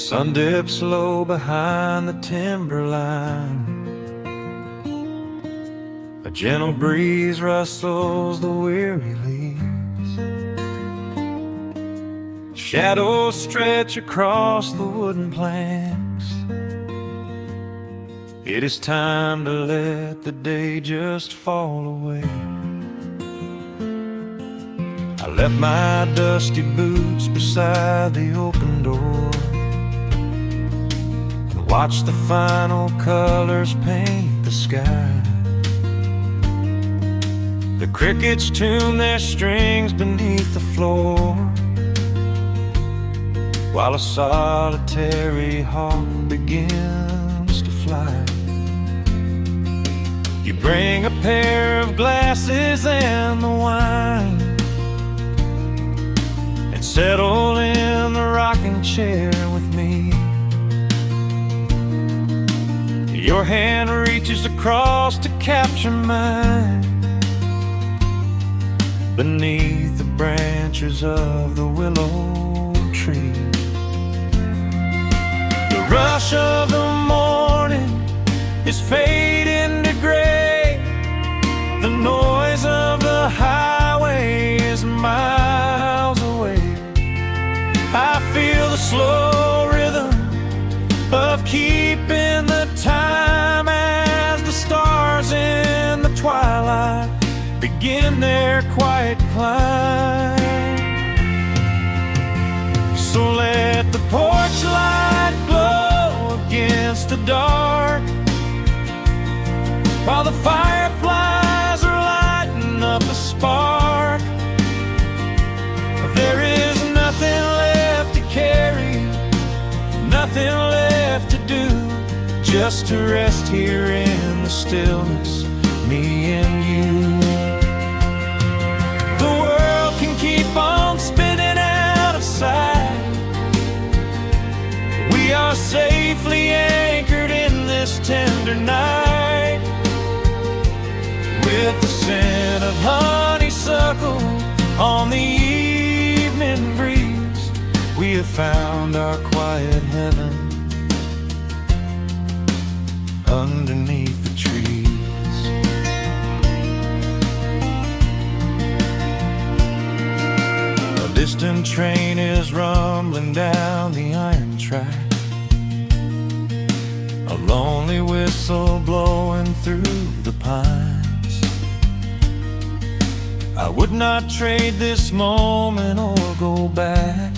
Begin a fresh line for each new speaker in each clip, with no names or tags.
sun dips low behind the timberline. A gentle breeze rustles the weary leaves. Shadows stretch across the wooden planks. It is time to let the day just fall away. I left my dusty boots beside the open door and watched the final colors paint the sky. The crickets tune their strings beneath the floor, while a solitary hawk begins to fly. You bring a pair of glasses and the wine, and settle in the rocking chair with me. Your hand reaches across to capture mine, beneath the branches of the willow tree. The rush of the morning is fading to gray. The noise of the highway is miles away. I feel the slow rhythm of keeping the time as the stars in the twilight begin their quiet climb. So let the porch light glow against the dark, while the fireflies are lighting up a spark. There is nothing left to carry, nothing left to do, just to rest here in the stillness, me and you. The world can keep on spinning out of sight. We are safely anchored in this tender night. With the scent of honeysuckle on the evening breeze, we have found our quiet heaven underneath the trees. A distant train is rumbling down the iron track, a lonely whistle blowing through the pines. I would not trade this moment or go back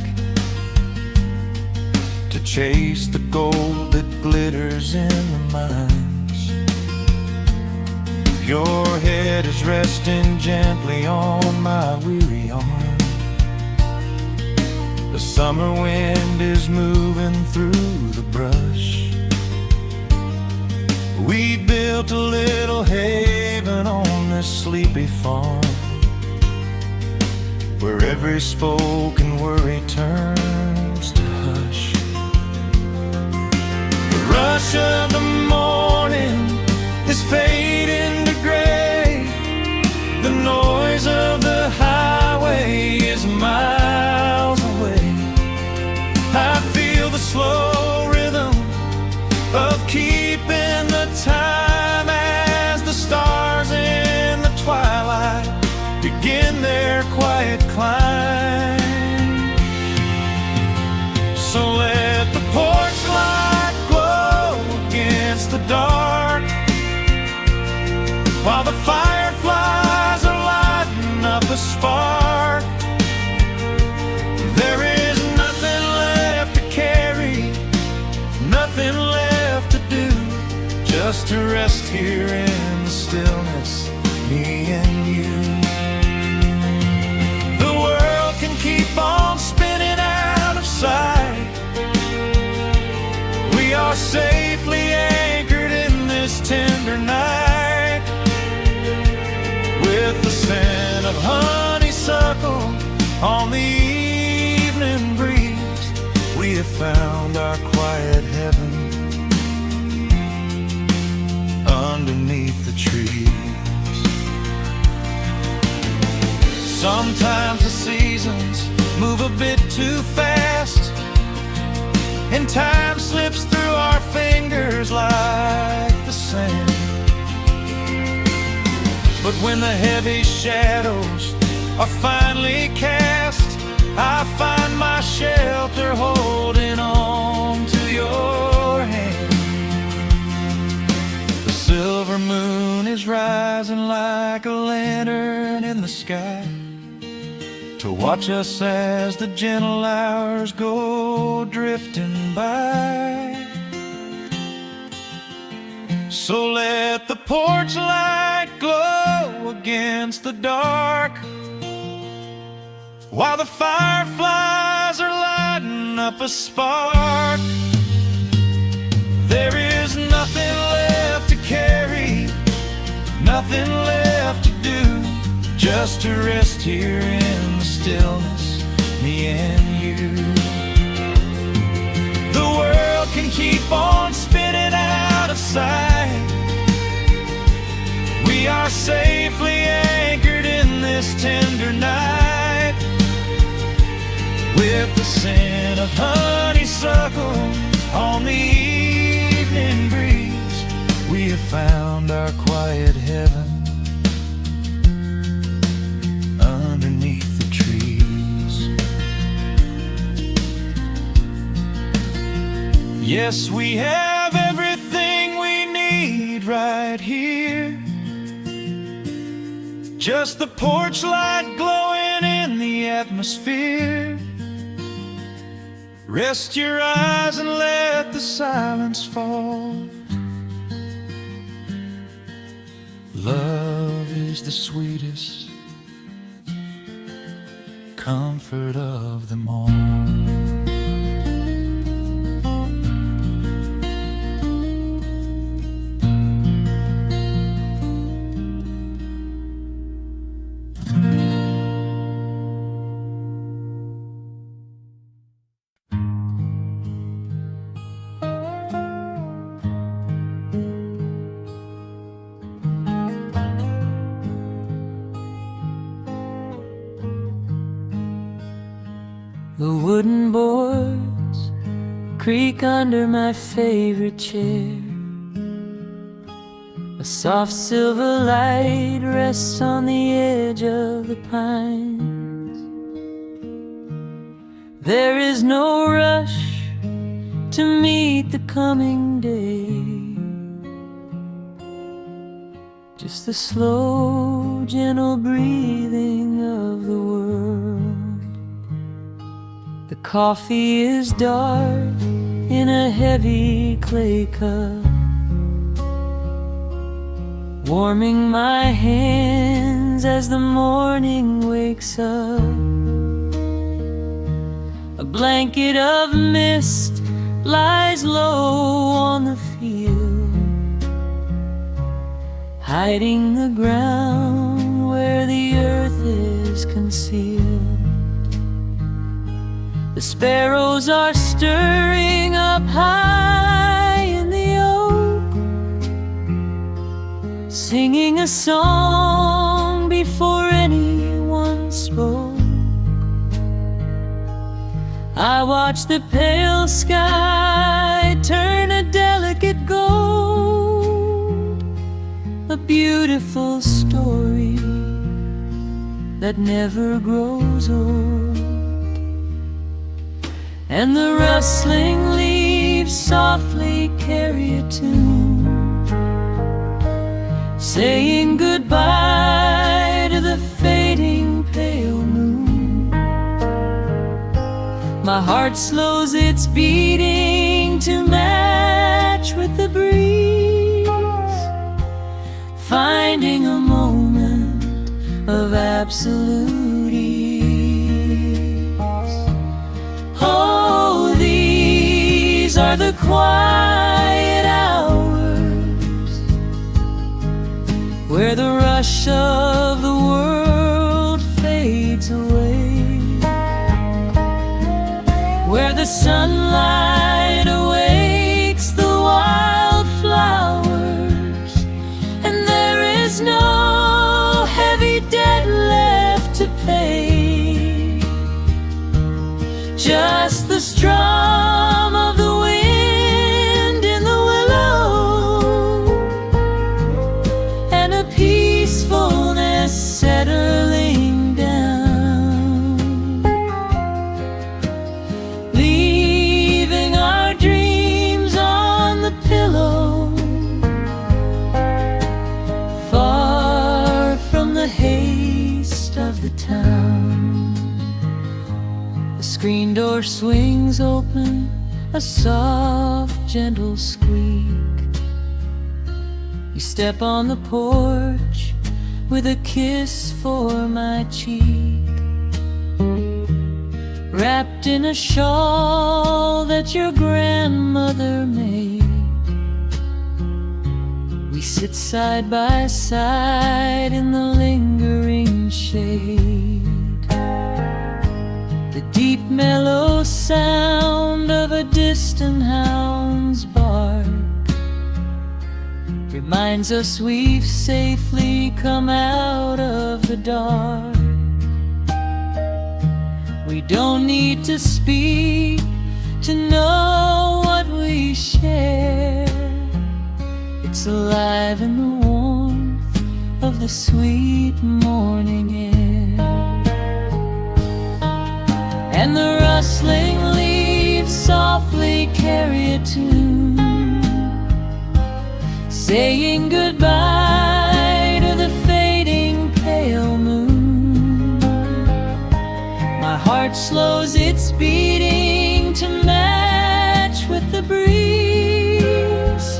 to chase the gold that glitters in the mines. Your head is resting gently on my weary arm. The summer wind is moving through the brush. We built a little haven on this sleepy farm, where every spoken worry turns to hush. The rush of the morning is fading to gray. The noise of the highway is miles away. I feel the slow rhythm of keeping the time as the stars in the twilight begin their quiet climb. So let the porch light glow against the dark, while the fireflies are lighting up a spark. There is nothing left to carry, nothing left to do, just to rest here in the stillness, me and you. Keep on spinning out of sight. We are safely anchored in this tender night. With the scent of honeysuckle on the evening breeze, we have found our quiet heaven underneath the trees. Sometimes the seasons move a bit too fast, and time slips through our fingers like the sand. But when the heavy shadows are finally cast, I find my shelter holding on to your hand. The silver moon is rising like a lantern in the sky to watch us as the gentle hours go drifting by. So let the porch light glow against the dark, while the fireflies are lighting up a spark. There is nothing left to carry, nothing left to do, just to rest here in the stillness, me and you. The world can keep on spinning out of sight. We are safely anchored in this tender night. With the scent of honeysuckle on the evening breeze, we have found our quiet heaven underneath the trees. Yes, we have everything we need right here. Just the porch light glowing in the atmosphere. Rest your eyes and let the silence fall. Love is the sweetest comfort of them all.
The wooden boards creak under my favorite chair. A soft silver light rests on the edge of the pines. There is no rush to meet the coming day, just the slow, gentle breathing of the world. The coffee is dark in a heavy clay cup, warming my hands as the morning wakes up. A blanket of mist lies low on the field, hiding the ground where the earth is concealed. The sparrows are stirring up high in the oak, singing a song before anyone spoke. I watch the pale sky turn a delicate gold, a beautiful story that never grows old. And the rustling leaves softly carry a tune, saying goodbye to the fading pale moon. My heart slows its beating to match with the breeze, finding a moment of absolute ease. Oh, these are the quiet hours where the rush of the world fades away, where the sunlight awakes the wildflowers, and there is no heavy debt left to pay, just the strum of the door swings open, a soft, gentle squeak. You step on the porch with a kiss for my cheek, wrapped in a shawl that your grandmother made. We sit side by side in the lingering shade. The deep mellow sound of a distant hound's bark reminds us we've safely come out of the dark. We don't need to speak to know what we share. It's alive in the warmth of the sweet morning air. And the rustling leaves softly carry a tune, saying goodbye to the fading pale moon. My heart slows its beating to match with the breeze,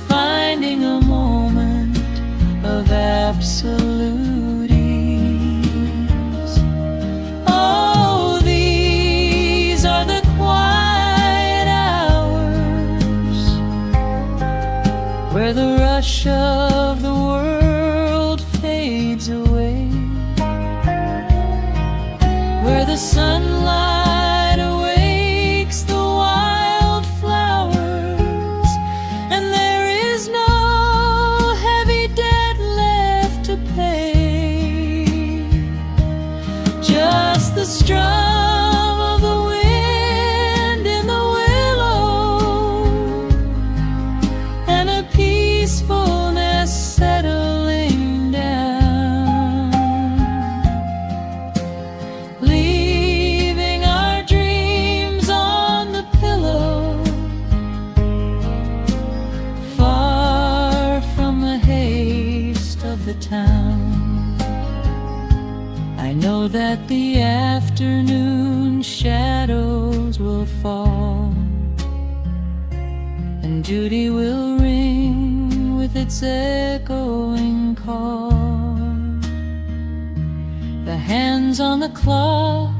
finding a moment of absolute ease. Oh, these are the quiet hours where the rush of the world fades away, where the sunlight awakes the wildflowers, and there is no heavy debt left to pay. Just the strum of the wind in the willow, and a peacefulness settling down, leaving our dreams on the pillow, far from the haste of the town. I know that the afternoon shadows will fall, and duty will ring with its echoing call. The hands on the clock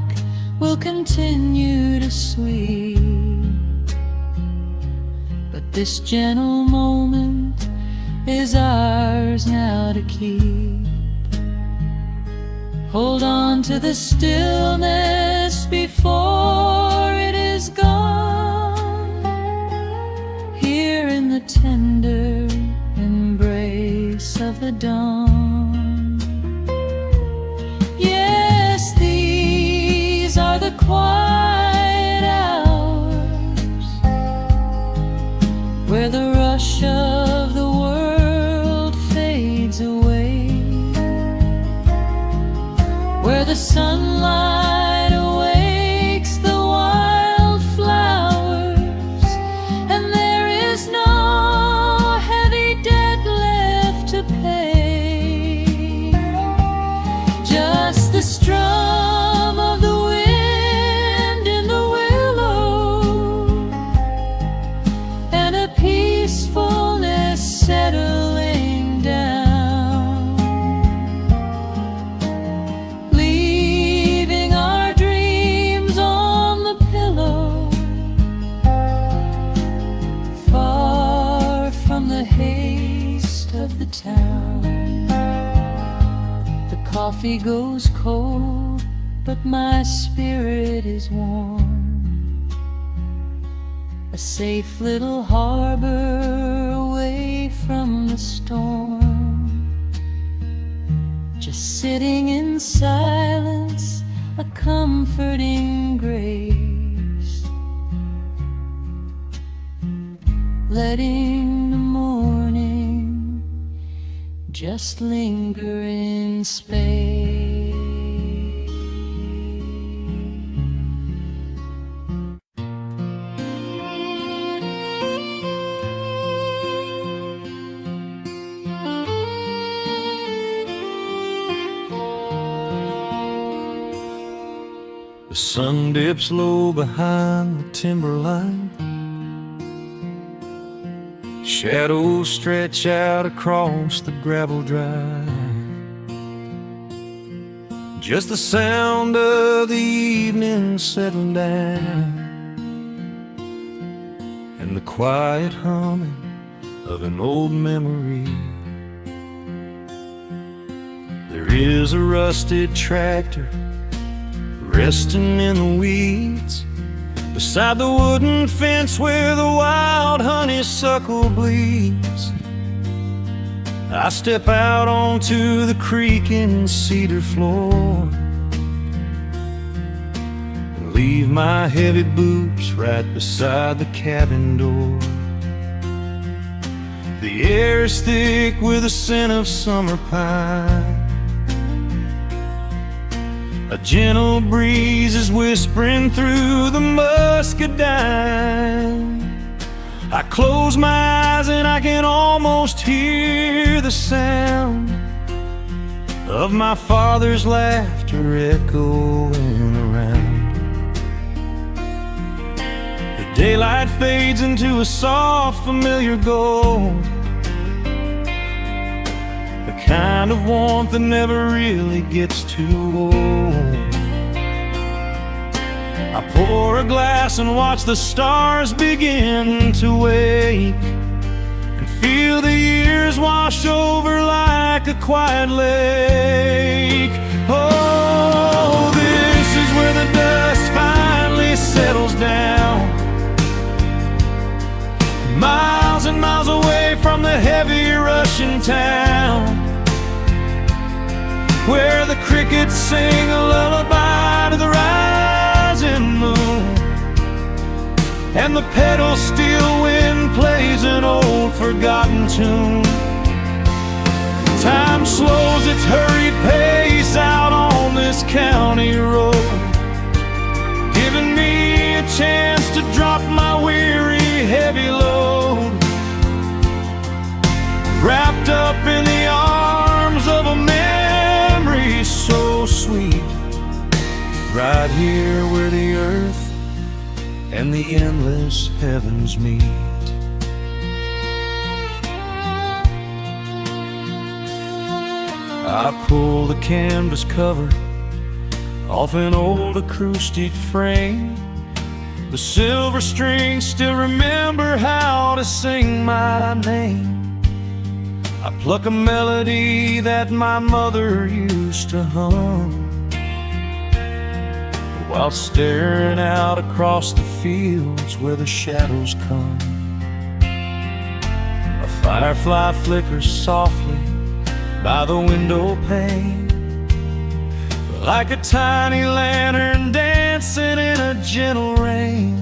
will continue to sweep, but this gentle moment is ours now to keep. Hold on to the stillness before it is gone, here in the tender embrace of the dawn. Yes, these are the quiet hours where the rush of the world fades away, where the sunlight awakes the wildflowers, and there is no heavy debt left to pay. Just the strum of the wind in the willow, and a peacefulness settling down, leaving our dreams on the pillow, far from the haste of the town. The coffee goes cold, but my spirit is warm, a safe little harbor away from the storm. Just sitting in silence, a comforting grace, letting the morning just linger in space.
sun dips low behind the timberline. Shadows stretch out across the gravel drive. Just the sound of the evening settling down, and the quiet humming of an old memory. There is a rusted tractor resting in the weeds beside the wooden fence where the wild honeysuckle bleeds. I step out onto the creaking cedar floor and leave my heavy boots right beside the cabin door. The air is thick with the scent of summer pine. A gentle breeze is whispering through the muscadine. I close my eyes and I can almost hear the sound of my father's laughter echoing around. The daylight fades into a soft, familiar gold, the kind of warmth that never really gets too old. I pour a glass and watch the stars begin to wake, and feel the years wash over like a quiet lake. Oh, this is where the dust finally settles down, miles and miles away from the heavy Russian town, where the crickets sing a lullaby to the rising moon, and the pedal steel wind plays an old forgotten tune. Time slows its hurried pace out on this county road, giving me a chance to drop my weary heavy load, wrapped up in the arms of a memory so sweet, right here where the earth and the endless heavens meet. I pull the canvas cover off an old acoustic frame. The silver strings still remember how to sing my name. I pluck a melody that my mother used to hum while staring out across the fields where the shadows come. A firefly flickers softly by the window pane, like a tiny lantern dancing in a gentle rain.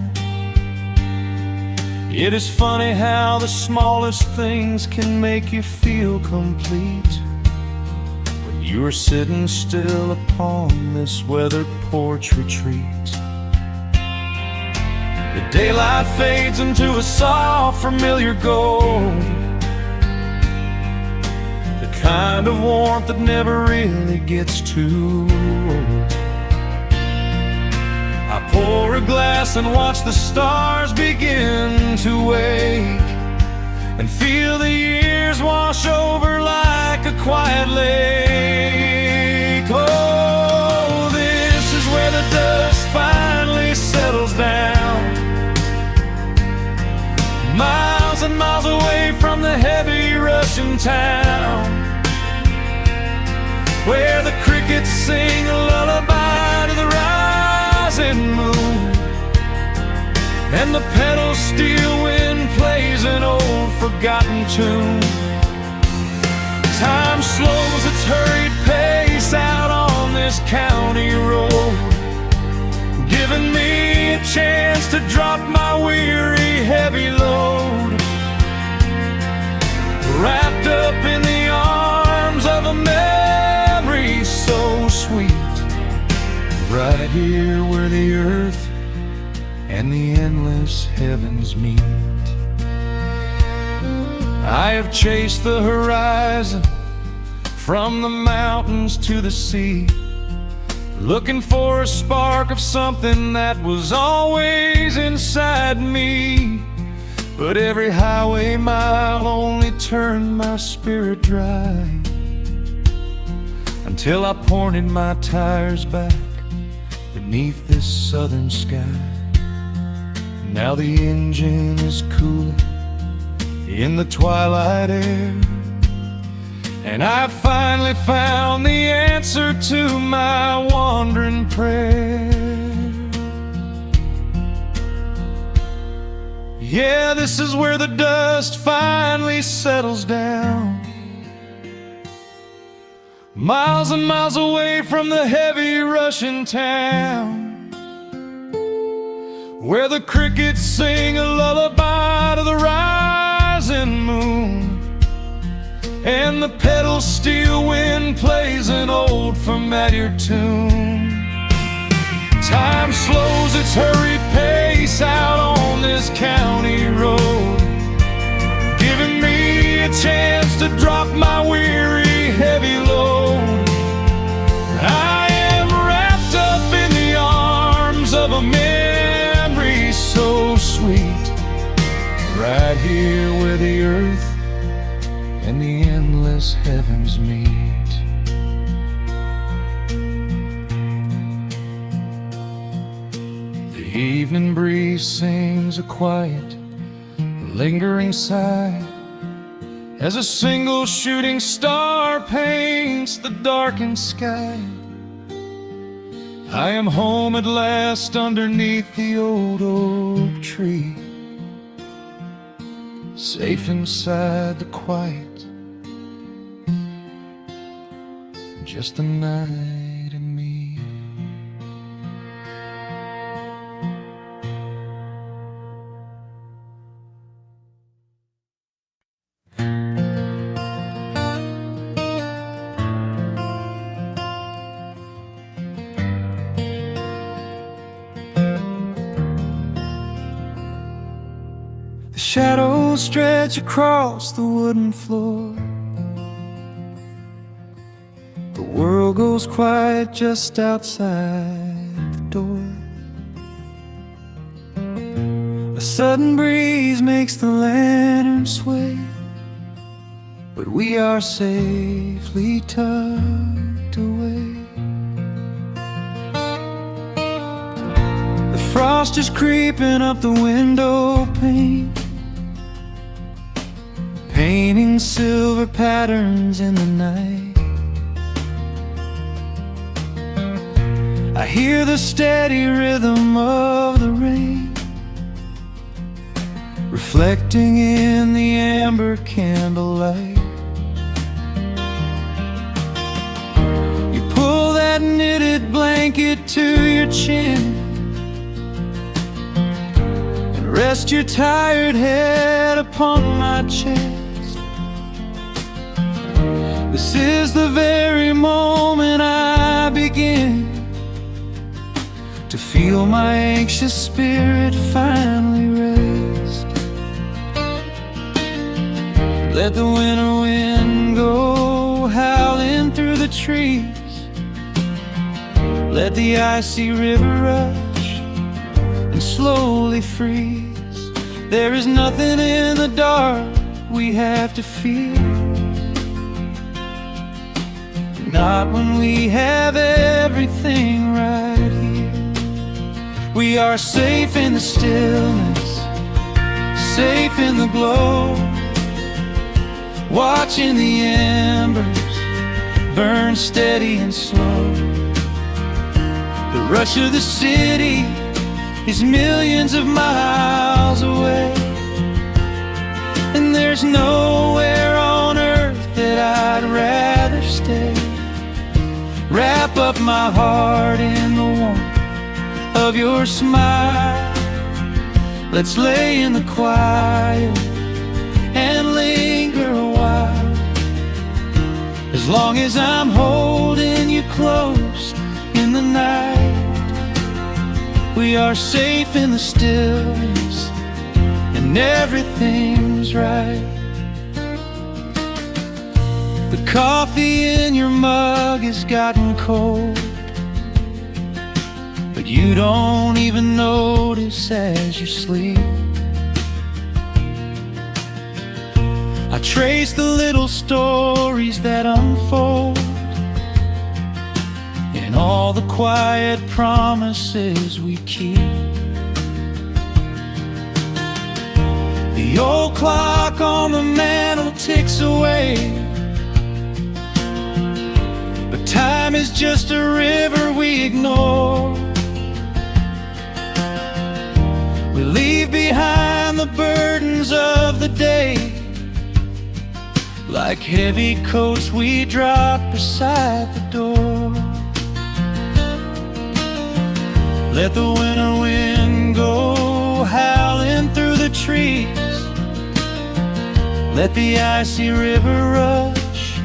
It is funny how the smallest things can make you feel complete when you are sitting still upon this weathered porch retreat. The daylight fades into a soft, familiar gold, the kind of warmth that never really gets too old. I pour a glass and watch the stars begin to wake, and feel the years wash over like a quiet lake. Oh, this is where the dust finally settles down, miles and miles away from the heavy Russian town, where the crickets sing a lullaby to the rising moon, and the pedal steel wind plays an old forgotten tune. Time slows its hurried pace out on this county road, giving me a chance to drop my weary heavy load, wrapped up in the arms of a memory so sweet, right here where the earth and the endless heavens meet. I have chased the horizon from the mountains to the sea, looking for a spark of something that was always inside me. But every highway mile only turned my spirit dry, until I pointed my tires back beneath this southern sky. Now the engine is cooling in the twilight air, and I finally found the answer to my wandering prayer. Yeah, this is where the dust finally settles down, miles and miles away from the heavy Russian town, where the crickets sing a lullaby to the rising moon, and the pedal steel wind plays an old familiar tune. Time slows its hurried pace out on this county road, giving me a chance to drop my weary, heavy load. I am wrapped up in the arms of a memory so sweet, right here where the earth and the endless heavens meet. The evening breeze sings a quiet, lingering sigh, as a single shooting star paints the darkened sky. I am home at last underneath the old oak tree, safe inside the quiet, just the night and me. The shadows stretch across the wooden floor. The world goes quiet just outside the door. A sudden breeze makes the lantern sway, but we are safely tucked away. The frost is creeping up the window pane, painting silver patterns in the night. I hear the steady rhythm of the rain, reflecting in the amber candlelight. You pull that knitted blanket to your chin and rest your tired head upon my chest. This is the very moment I begin to feel my anxious spirit finally rest. Let the winter wind go howling through the trees, let the icy river rush and slowly freeze. There is nothing in the dark we have to fear, not when we have everything right here. We are safe in the stillness, safe in the glow, watching the embers burn steady and slow. The rush of the city is millions of miles away, and there's nowhere on earth that I'd rather stay. Wrap up my heart in the warmth of your smile. Let's lay in the quiet and linger a while. As long as I'm holding you close in the night, we are safe in the stillness and everything's right. The coffee in your mug has gotten cold, that you don't even notice as you sleep. I trace the little stories that unfold in all the quiet promises we keep. The old clock on the mantle ticks away, but time is just a river we ignore. We leave behind the burdens of the day, like heavy coats we drop beside the door. Let the winter wind go howling through the trees. Let the icy river rush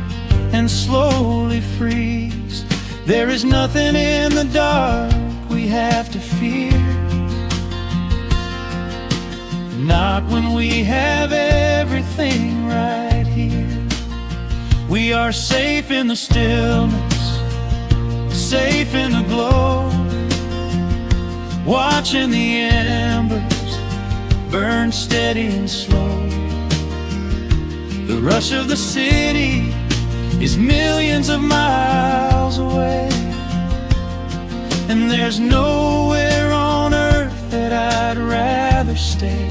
and slowly freeze. There is nothing in the dark we have to fear, not when we have everything right here. We are safe in the stillness, safe in the glow, watching the embers burn steady and slow. The rush of the city is millions of miles away, and there's nowhere on earth that I'd rather stay.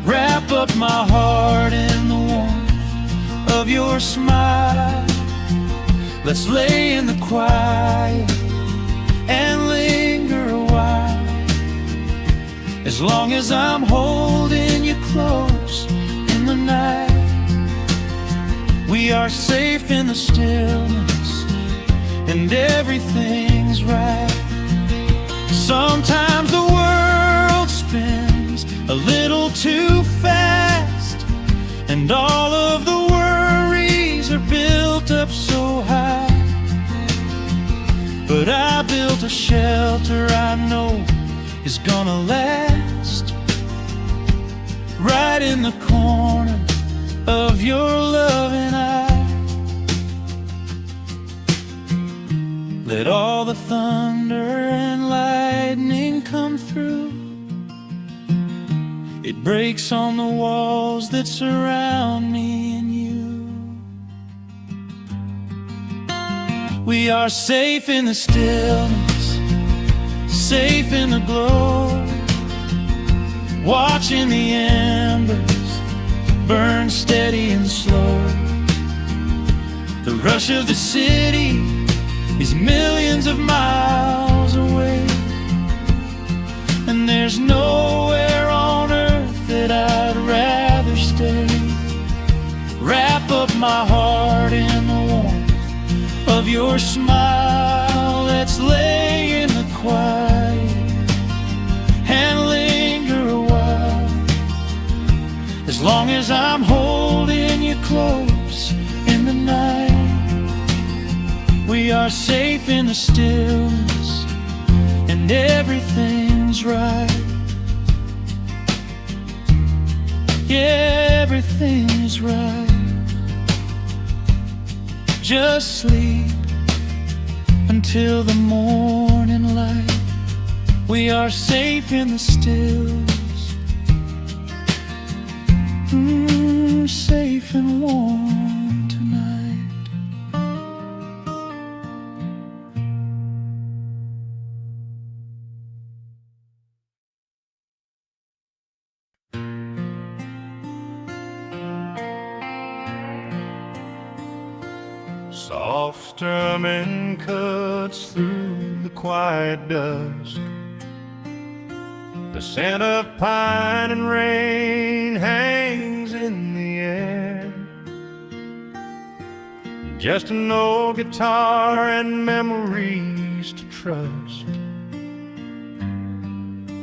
Wrap up my heart in the warmth of your smile. Let's lay in the quiet and linger a while. As long as I'm holding you close in the night, we are safe in the stillness, and everything's right. Sometimes the world spins a little too fast, and all of the worries are built up so high. But I built a shelter I know is gonna last, right in the corner of your loving eye. Let all the thunder and lightning come through. It breaks on the walls that surround me and you. We are safe in the stillness, safe in the glow, watching the embers burn steady and slow. The rush of the city is millions of miles away, and there's nowhere on earth that I'd rather stay. Wrap up my heart in the warmth of your smile. Let's lay in the quiet and linger a while. As long as I'm holding you close in the night, we are safe in the stillness, and everything's right. Yeah, everything's right. Just sleep until the morning light. We are safe in the stillness, safe and warm tonight.
Soft strumming cuts through the quiet dusk. The scent of pine and rain hangs in the air. Just an old guitar and memories to trust.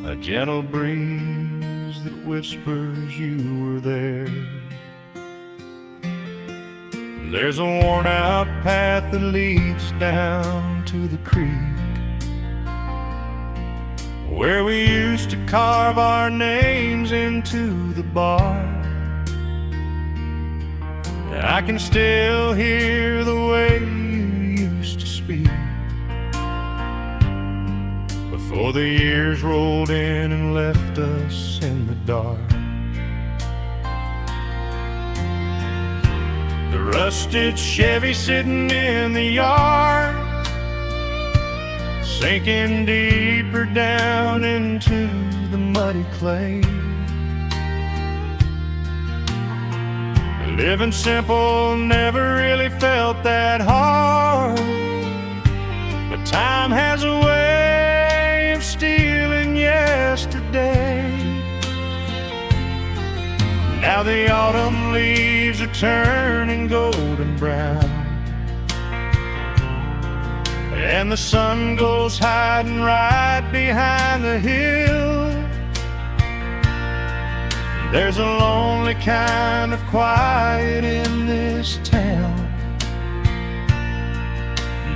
A gentle breeze that whispers you were there. There's a worn-out path that leads down to the creek, where we used to carve our names into the bark. I can still hear the way you used to speak, For the years rolled in and left us in the dark. The rusted Chevy sitting in the yard, sinking deeper down into the muddy clay. Living simple never really felt that hard, but time has a way of stealing yesterday. Now the autumn leaves are turning golden brown, and the sun goes hiding right behind the hill. There's a lonely kind of quiet in this town,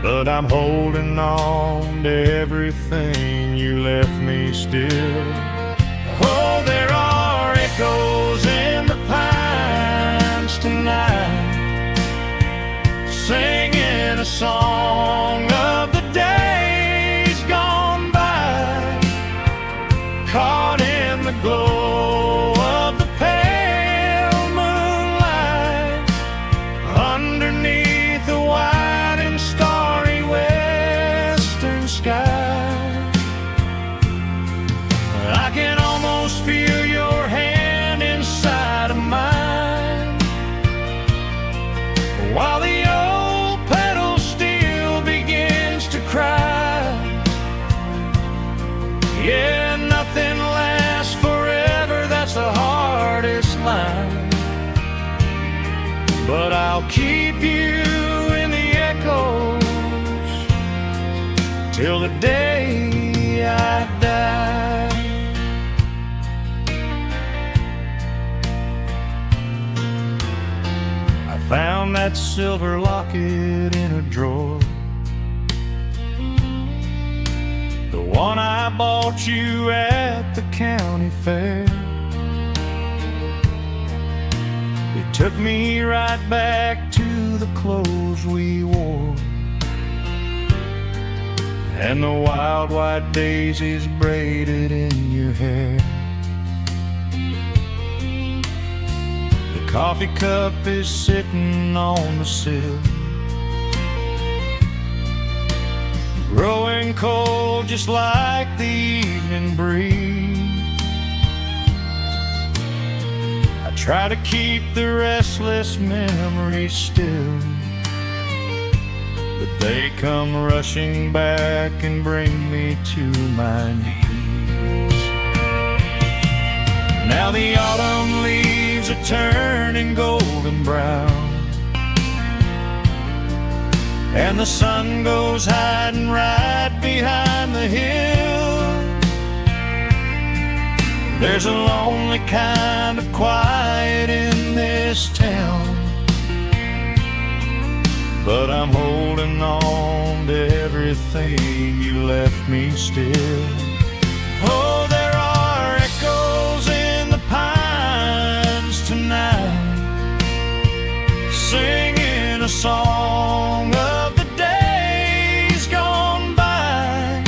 but I'm holding on to everything you left me still. Oh, there are echoes in the pines tonight, singing a song of the days gone by, caught in the glow of the pale moonlight, underneath the white and starry western sky. I can almost feel your hand inside of mine, while the old petal still begins to cry. Yeah, nothing lasts forever, that's the hardest line, but I'll keep you in the echoes till the day I die. I found that silver locket in a drawer, the one I bought you at the county fair. It took me right back to the clothes we wore, and the wild white daisies braided in your hair. The coffee cup is sitting on the sill, growing cold just like the evening breeze. I try to keep the restless memories still, but they come rushing back and bring me to my knees. Now the autumn leaves are turning golden brown, and the sun goes hiding right behind the hill. There's a lonely kind of quiet in this town, but I'm holding on to everything you left me still. Oh, there are echoes in the pines tonight, singing a song of the days gone by,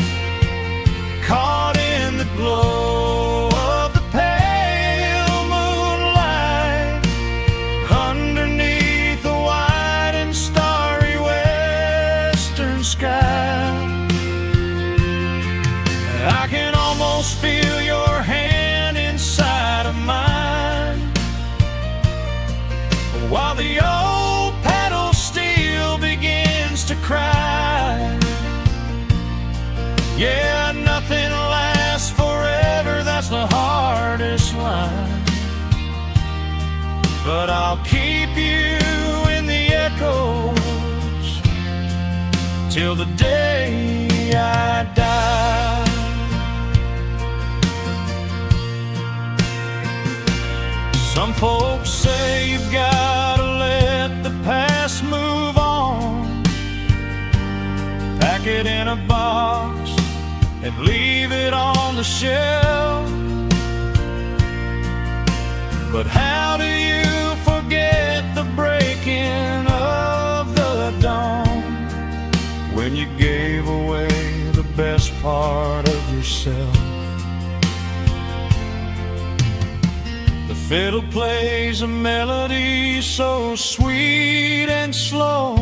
caught in the glow of the pale moonlight, underneath the white and starry western sky. I can almost feel your hand inside of mine, while the old petal still begins to cry. Yeah, nothing lasts forever, that's the hardest line, but I'll keep you in the echoes till the day I die. Some folks say you've gotta let the past move on, pack it in a box and leave it on the shelf. But how do you forget the breaking of the dawn, when you gave away the best part of yourself? fiddle plays a melody so sweet and slow,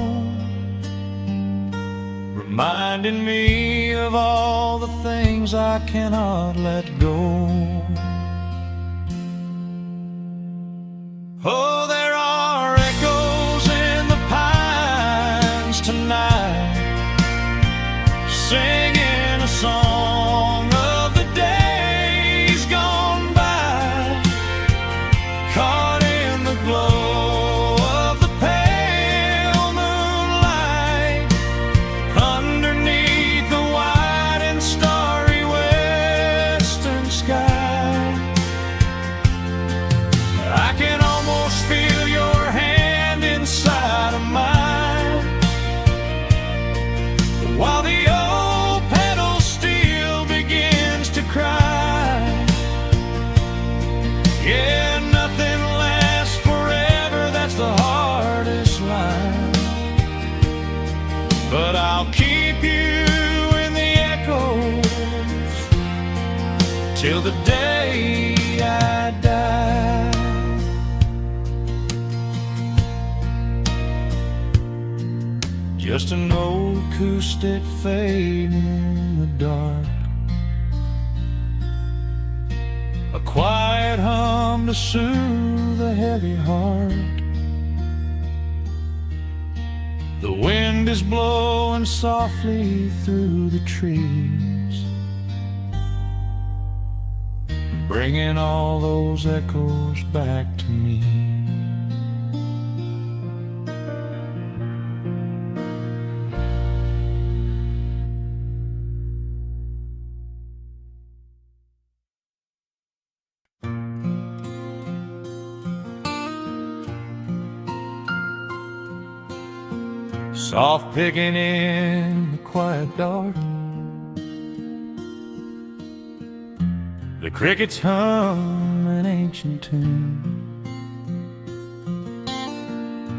reminding me of all the things I cannot let go. Oh, there are echoes in the pines tonight, singing a song of the days gone by, caught in the glow of the pale moonlight, underneath the wide and starry western sky. I can almost feel your hand inside of mine, while the old pedal steel begins to cry. Yeah, nothing lasts forever, that's the hardest line, but I'll keep you in the echoes till the day I die. Just an old acoustic fade in the dark, a quiet hum to soothe a heavy heart. The wind is blowing softly through the trees, bringing all those echoes back to me. Soft picking in the quiet dark, the crickets hum an ancient tune,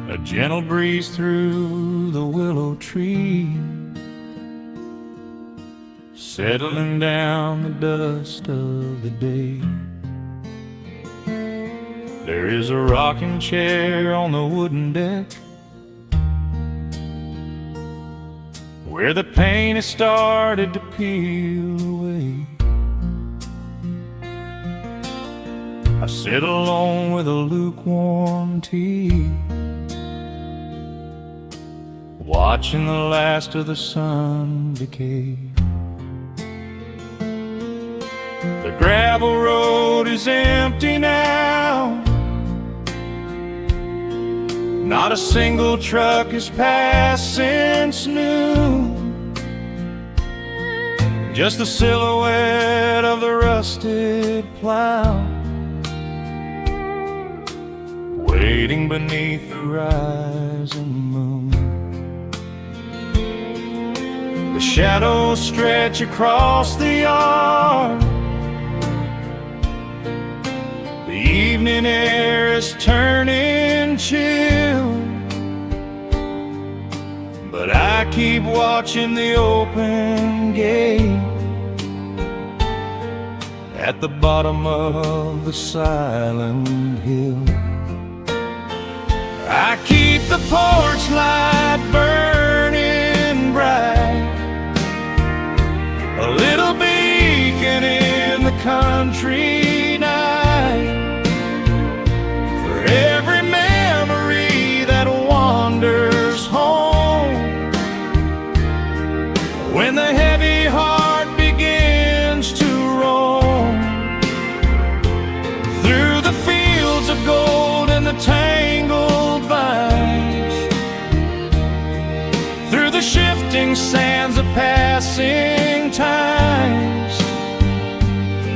a gentle breeze through the willow tree, settling down the dust of the day. There is a rocking chair on the wooden deck, where the paint has started to peel away. I sit alone with a lukewarm tea, watching the last of the sun decay. The gravel road is empty now, not a single truck is passed since noon, just the silhouette of the rusted plow, waiting beneath the rising moon. The shadows stretch across the yard, the evening air is turning chill, but I keep watching the open gate at the bottom of the silent hill. I keep the porch light burning bright, a little beacon in the country night, for every memory that wanders home, when the heavy heart begins to roam through the fields of gold and the tangled vines, through the shifting sands of passing times.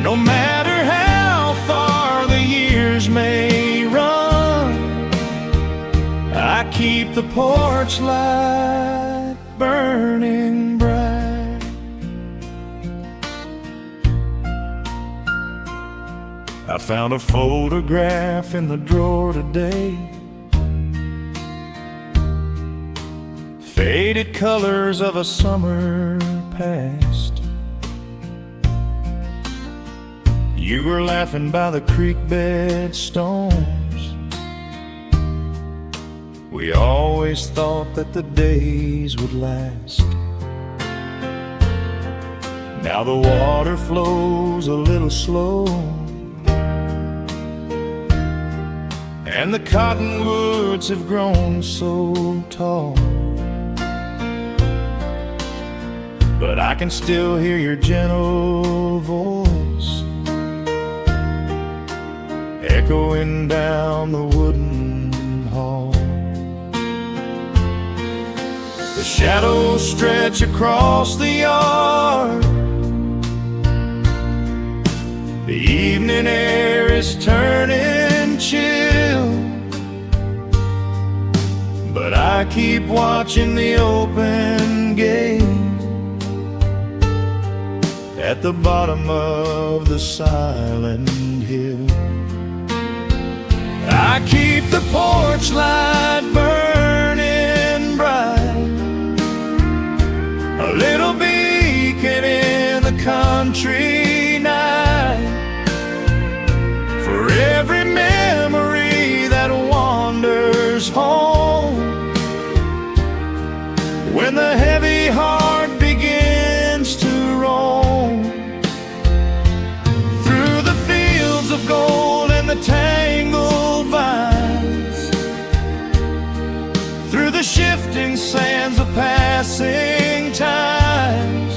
No matter how far the years may run, I keep the porch light burning bright. I found a photograph in the drawer today, faded colors of a summer past. You were laughing by the creek bed stones. We always thought that the days would last. Now the water flows a little slow, and the cottonwoods have grown so tall. But I can still hear your gentle voice echoing down the wooden hall. The shadows stretch across the yard. The evening air is turning chill, but I keep watching the open gate at the bottom of the silent hill. I keep the porch light burning bright, a little beacon in the country night, for every memory that wanders home. When the heavy heart begins to roam through the fields of gold and the tangled vines, through the shifting sands of passing times,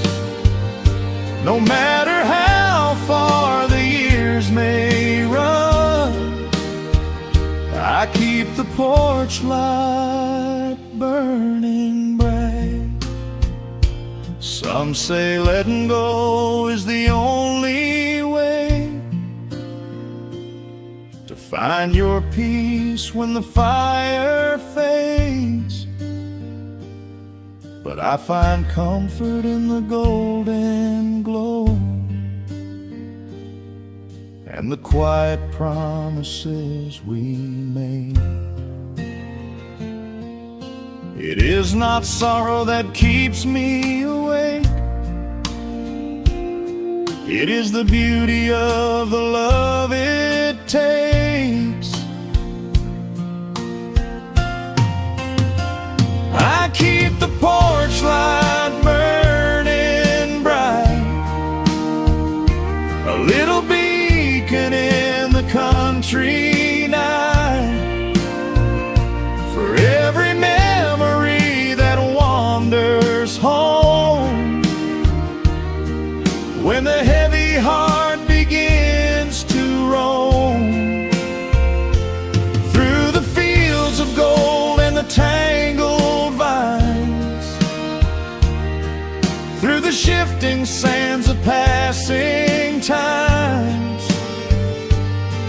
no matter how far the years may run, I keep the porch light burning bright. Some say letting go is the only way to find your peace when the fire fades, but I find comfort in the golden glow and the quiet promises we made. It is not sorrow that keeps me awake, it is the beauty of the love it takes. I keep the porch light burning bright, a little beacon in the country night, for every memory that wanders home. When the heavy heart begins to roam through the fields of gold and the tangled vines, through the shifting sands of passing times,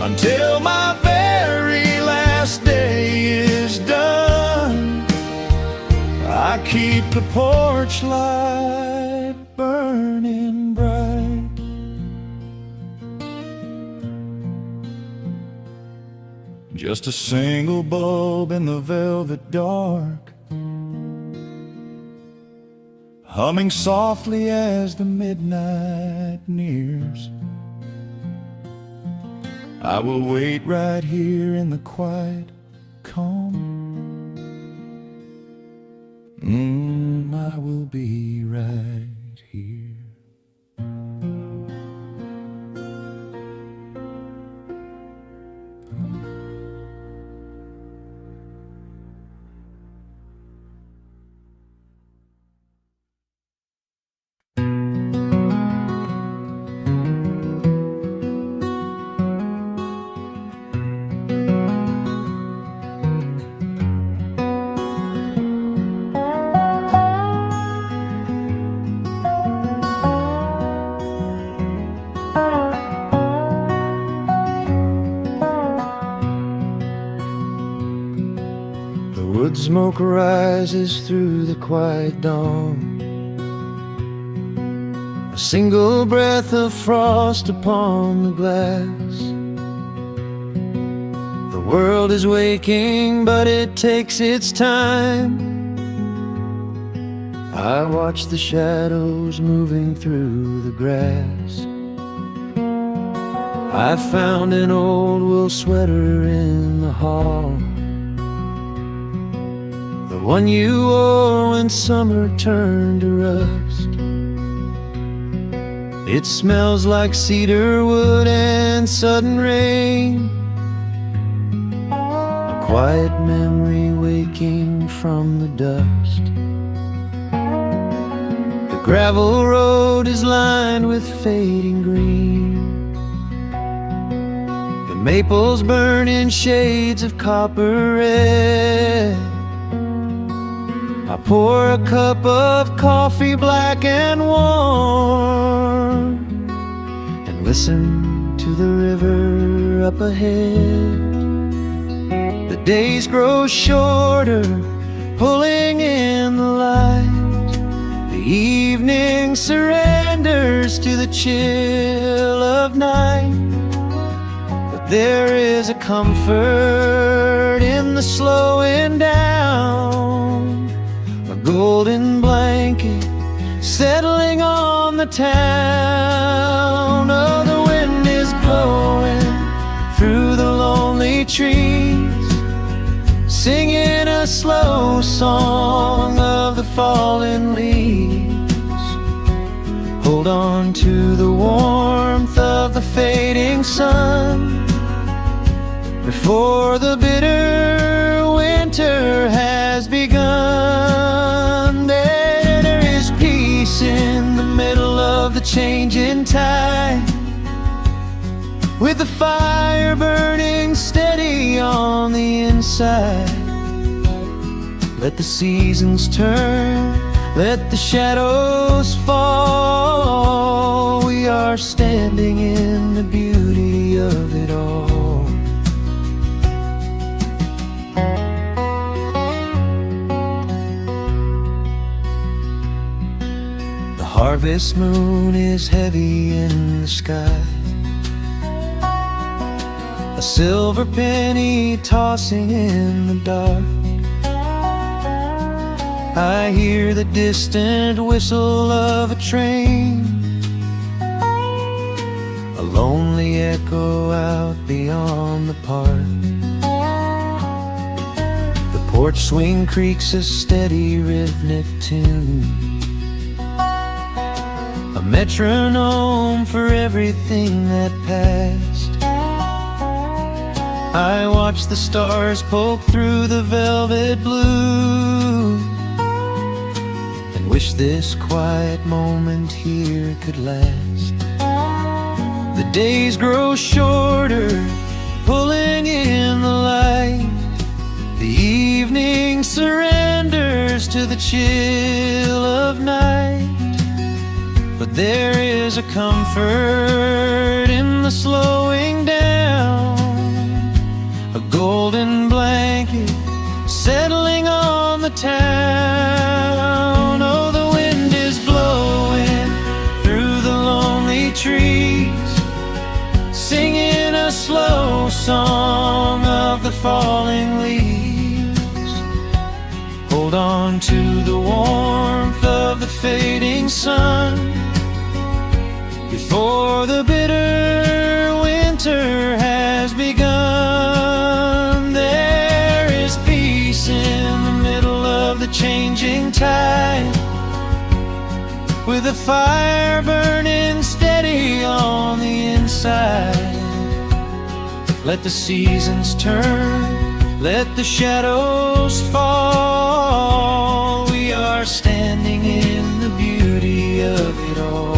until my very last day is done, I keep the porch light burning bright. Just a single bulb in the velvet dark, humming softly as the midnight nears. I will wait right here in the quiet calm. I will be right here. Wood smoke rises through the quiet dawn, a single breath of frost upon the glass. The world is waking, but it takes its time. I watch the shadows moving through the grass.
I found an old wool sweater in the hall, the one you wore when summer turned to rust. It smells like cedar wood and sudden rain, a quiet memory waking from the dust. The gravel road is lined with fading green, the maples burn in shades of copper red. I pour a cup of coffee black and warm, and listen to the river up ahead. The days grow shorter, pulling in the light. The evening surrenders to the chill of night. But there is a comfort in the slowing down, a golden blanket settling on the town. Oh, the wind is blowing through the lonely trees, singing a slow song of the fallen leaves. Hold on to the warmth of the fading sun before the bitter winter has begun. There is peace in the middle of the changing tide, with the fire burning steady on the inside. Let the seasons turn, let the shadows fall. We are standing in the beauty of it all. The harvest moon is heavy in the sky, a silver penny tossing in the dark. I hear the distant whistle of a train, a lonely echo out beyond the park. The porch swing creaks a steady rhythmic tune, a metronome for everything that passed. I watch the stars poke through the velvet blue, and wish this quiet moment here could last. The days grow shorter, pulling in the light. The evening surrenders to the chill of night. But there is a comfort in the slowing down, a golden blanket settling on the town. Oh, the wind is blowing through the lonely trees, singing a slow song of the falling leaves. Hold on to the warmth of the fading sun before the bitter winter has begun. There is peace in the middle of the changing tide, with a fire burning steady on the inside. Let the seasons turn, let the shadows fall. We are standing in the beauty of it all.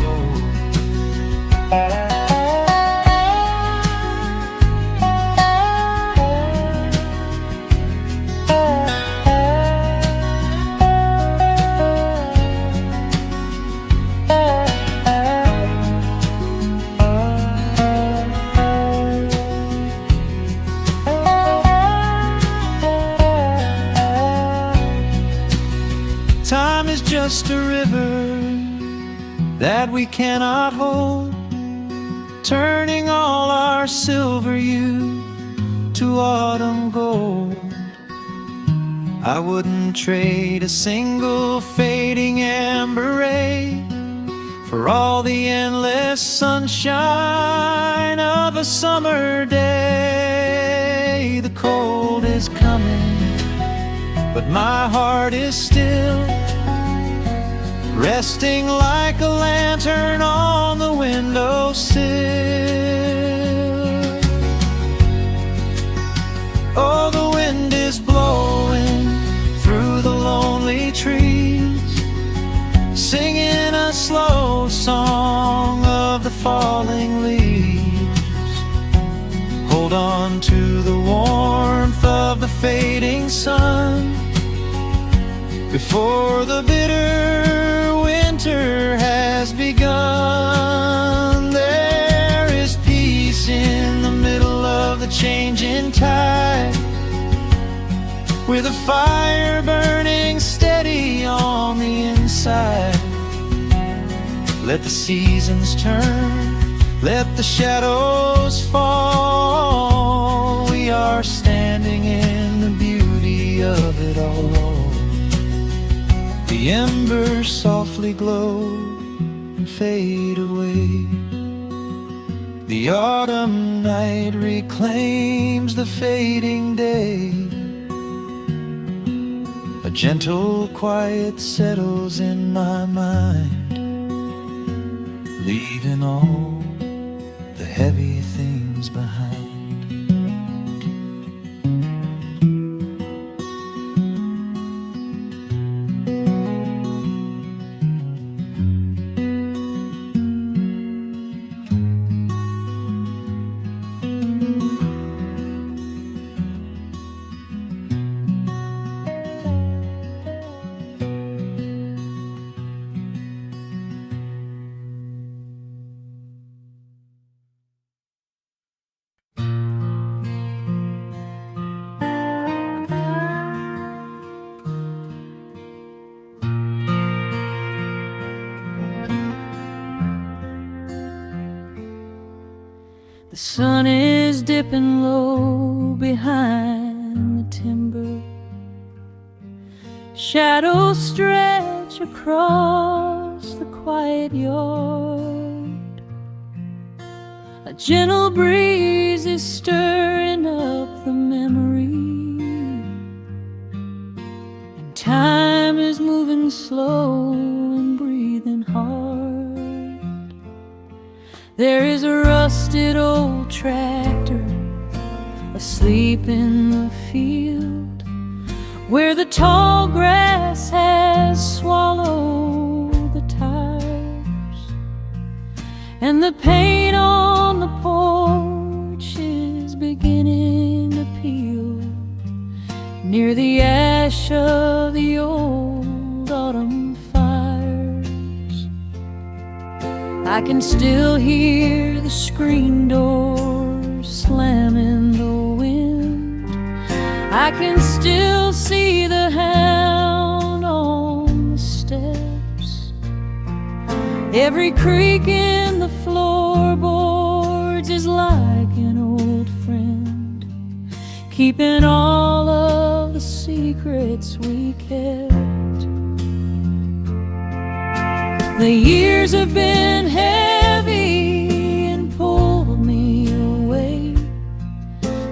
Time is just a river that we cannot hold, turning all our silver youth to autumn gold. I wouldn't trade a single fading amber ray for all the endless endless sunshine of a summer day. The cold is coming, but my heart is still, resting like a lantern on the windowsill. Oh, the wind is blowing through the lonely trees, singing a slow song of the falling leaves. Hold on to the warmth of the fading sun before the bitter winter has begun. There is peace in the middle of the changing tide, with a fire burning steady on the inside. Let the seasons turn, let the shadows fall. We are standing in the beauty of it all. The embers softly glow and fade away. The autumn night reclaims the fading day. A gentle quiet settles in my mind, leaving all the heavy things behind.
The sun is dipping low behind the timber. Shadows stretch across the quiet yard. A gentle breeze is stirring up the memory, and time is moving slow and breathing hard. There is a rusted old tractor asleep in the field, where the tall grass has swallowed the tires, and the paint on the porch is beginning to peel near the ash of the old autumn fires. I can still hear the screen door slam in the wind. I can still see the hound on the steps. Every creak in the floorboards is like an old friend, keeping all of the secrets we kept. The years have been heavy and pulled me away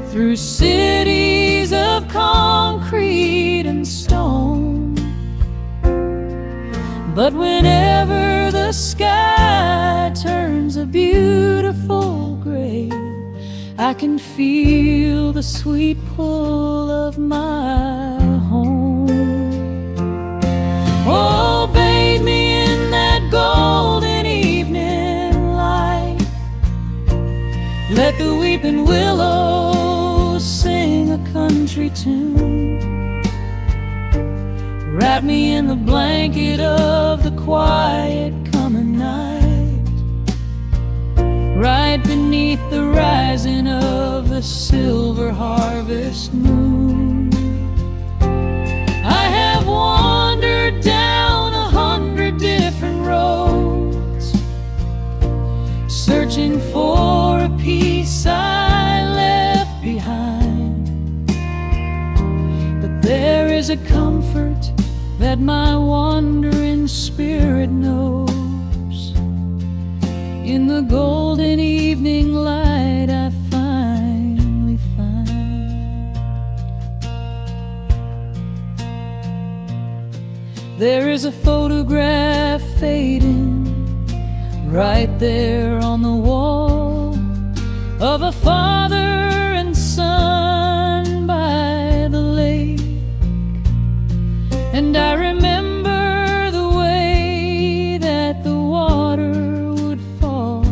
through cities of concrete and stone. But whenever the sky turns a beautiful gray, I can feel the sweet pull of my home. Oh, bathe me in that golden evening light. Let the weeping willows sing a country tune. Wrap me in the blanket of the quiet coming night, right beneath the rising of the silver harvest moon. I have wandered down 100 different roads, searching for a piece I left behind. But there is a comfort that my wandering spirit knows In the golden evening light I finally find there is a photograph fading right there on the wall of a father and son by the lake. And I remember the way that the water would fall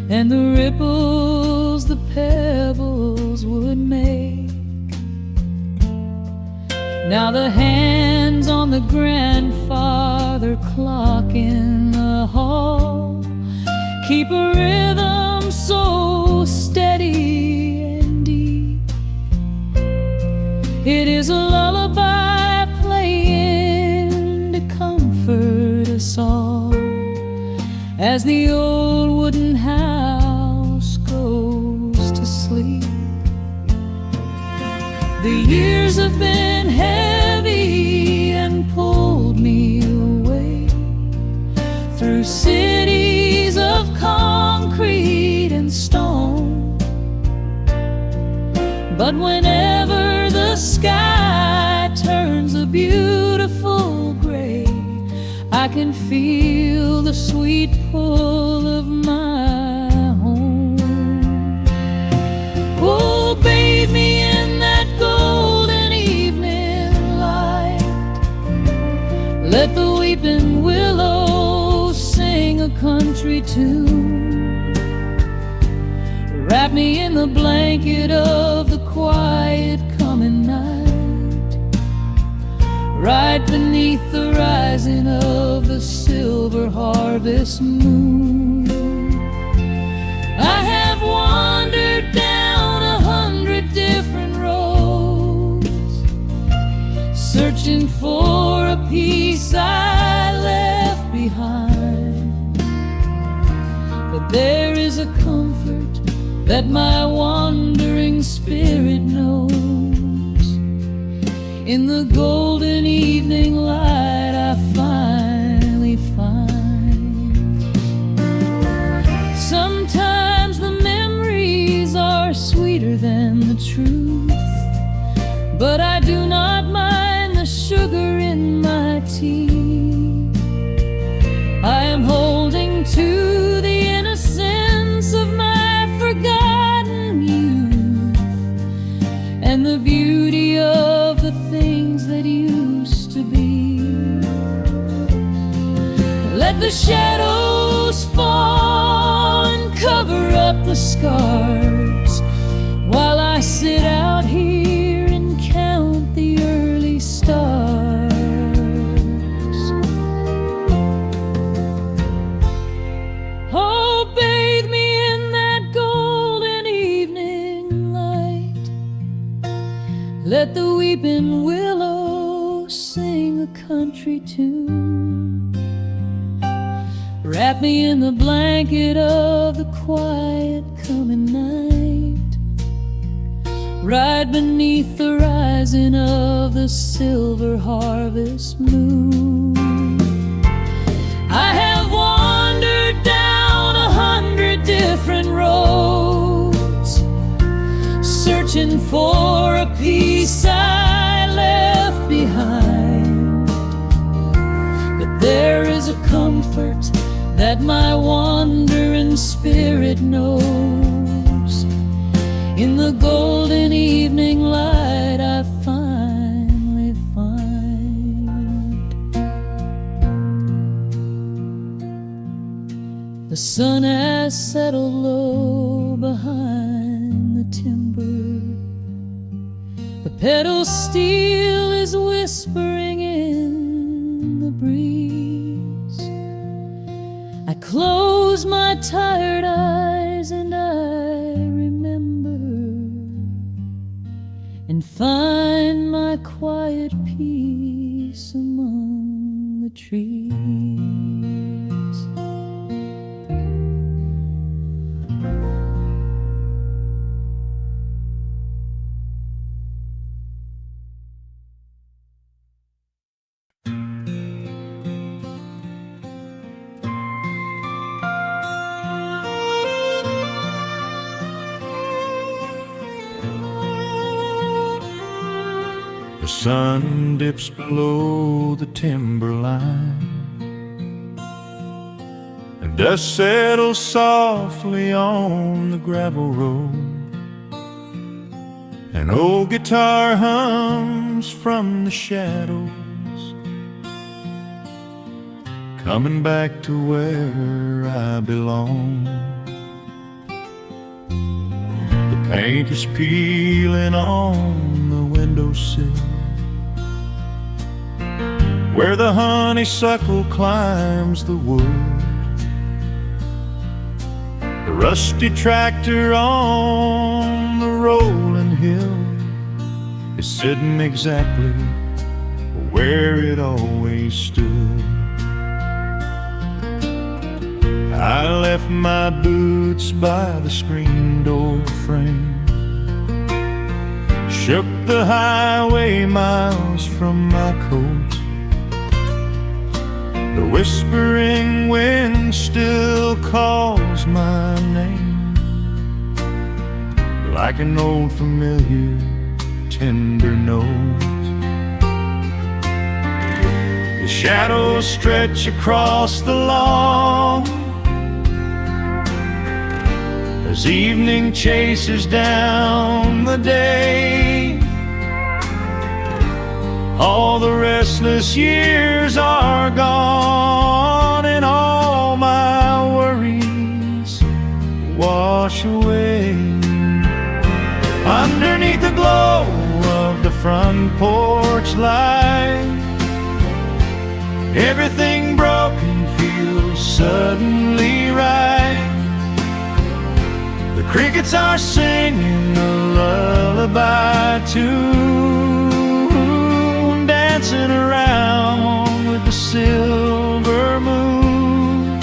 and the ripples the pebbles would make. Now the hands on the grandfather clock in the hall keep a rhythm so steady and deep. It is a lullaby playing to comfort us all as the old wooden house goes to sleep. The years have been heavy and pulled me away through cities of concrete and stone. But whenever the sky turns a beautiful gray, I can feel the sweet pull of my home. Oh, bathe me in that golden evening light. Let the weeping willows sing a country tune. Wrap me in the blanket of the quiet coming night, right beneath the rising of the silver harvest moon. I have wandered down 100 different roads, searching for a piece I left behind. But there is a comfort that my wandering spirit knows. In the golden evening light I finally find. Sometimes the memories are sweeter than the truth, but I do not mind the sugar in my tea. I am holding to the innocence of my forgotten youth and the beauty of the things that used to be. Let the shadows fall and cover up the scars while I sit out here and count the early stars. Oh, bathe me in that golden evening light. Let the weeping willow sing a country tune. Wrap me in the blanket of the quiet coming night, right beneath the rising of the silver harvest moon. I have wandered down 100 different roads, searching for a piece I left behind. But there is a comfort that my wandering spirit knows. In the golden evening light I finally find. The sun has settled low behind the timber. The pedal steel is whispering in the breeze. I close my tired eyes and I remember and find my quiet peace among the trees.
The sun dips below the timberline, and dust settles softly on the gravel road. An old guitar hums from the shadows, coming back to where I belong. The paint is peeling on the windowsill, where the honeysuckle climbs the wood. The rusty tractor on the rolling hill is sitting exactly where it always stood. I left my boots by the screen door frame, shook the highway miles from my coat. The whispering wind still calls my name, like an old familiar tender note. The shadows stretch across the lawn as evening chases down the day. All the restless years are gone, and all my worries wash away. Underneath the glow of the front porch light, everything broken feels suddenly right. The crickets are singing a lullaby tune, dancing around with the silver moon.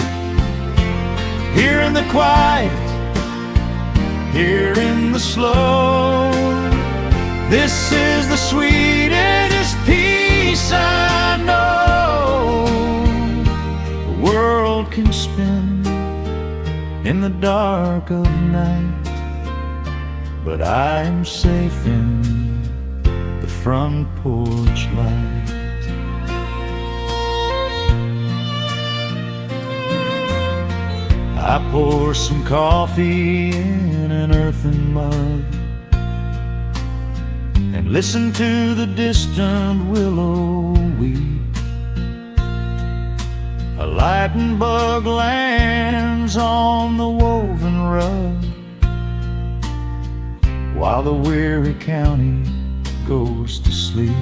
Here in the quiet, here in the slow, this is the sweetest peace I know. The world can spin in the dark of night, but I am safe in the front porch light. I pour some coffee in an earthen mug and listen to the distant willow weep. A lightning bug lands on the woven rug, while the weary county goes to sleep.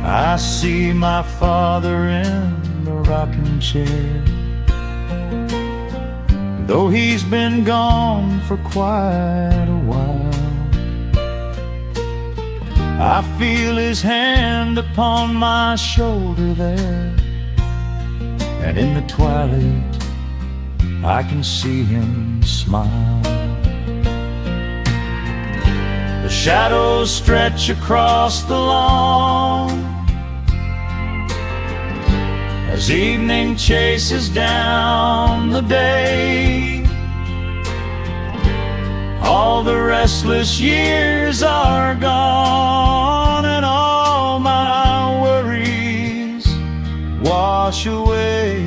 I see my father in the rocking chair, though he's been gone for quite a while. I feel his hand upon my shoulder there, and in the twilight I can see him smile. The shadows stretch across the lawn as evening chases down the day. All the restless years are gone, and all my worries wash away.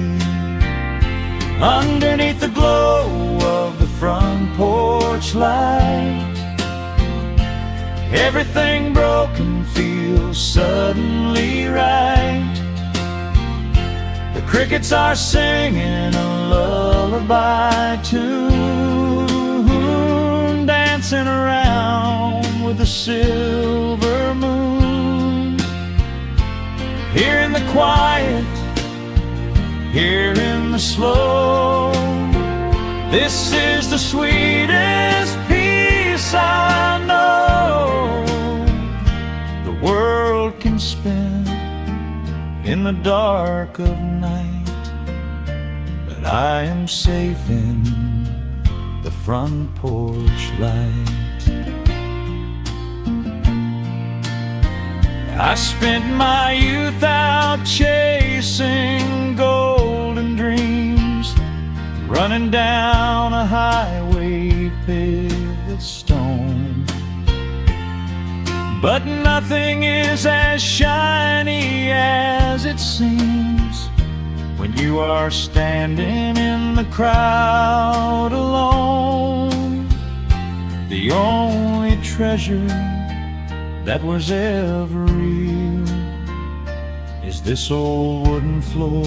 Underneath the glow of the front porch light, everything broken feels suddenly right. The crickets are singing a lullaby tune, dancing around with the silver moon. Here in the quiet, here in the slow, this is the sweetest peace I know. The world can spin in the dark of night, but I am safe in the front porch light. I spent my youth out chasing golden dreams, running down a highway paved with stone. but nothing is as shiny as it seems when you are standing in the crowd alone. The only treasure that was ever real is this old wooden floor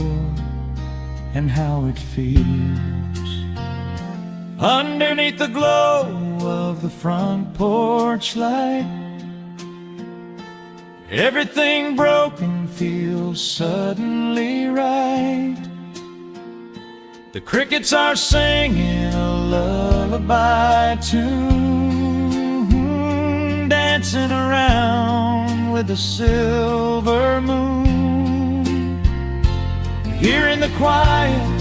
and how it feels. Underneath the glow of the front porch light, everything broken feels suddenly right. The crickets are singing a lullaby tune, dancing around with the silver moon. Here in the quiet,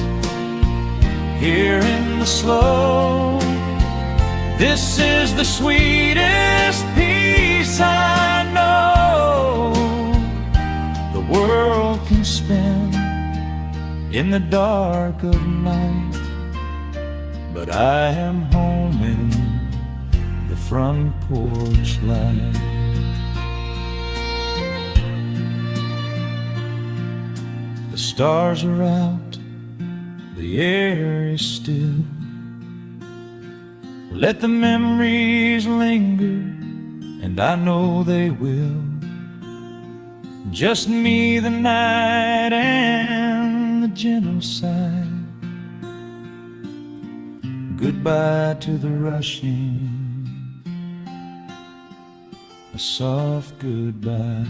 here in the slow, this is the sweetest peace I know the world can spend in the dark of night. But I am home in the front porch light. The stars are out, the air is still. Let the memories linger, and I know they will. Just me, the night, and the gentle sigh. Goodbye to the rushing, a soft goodbye.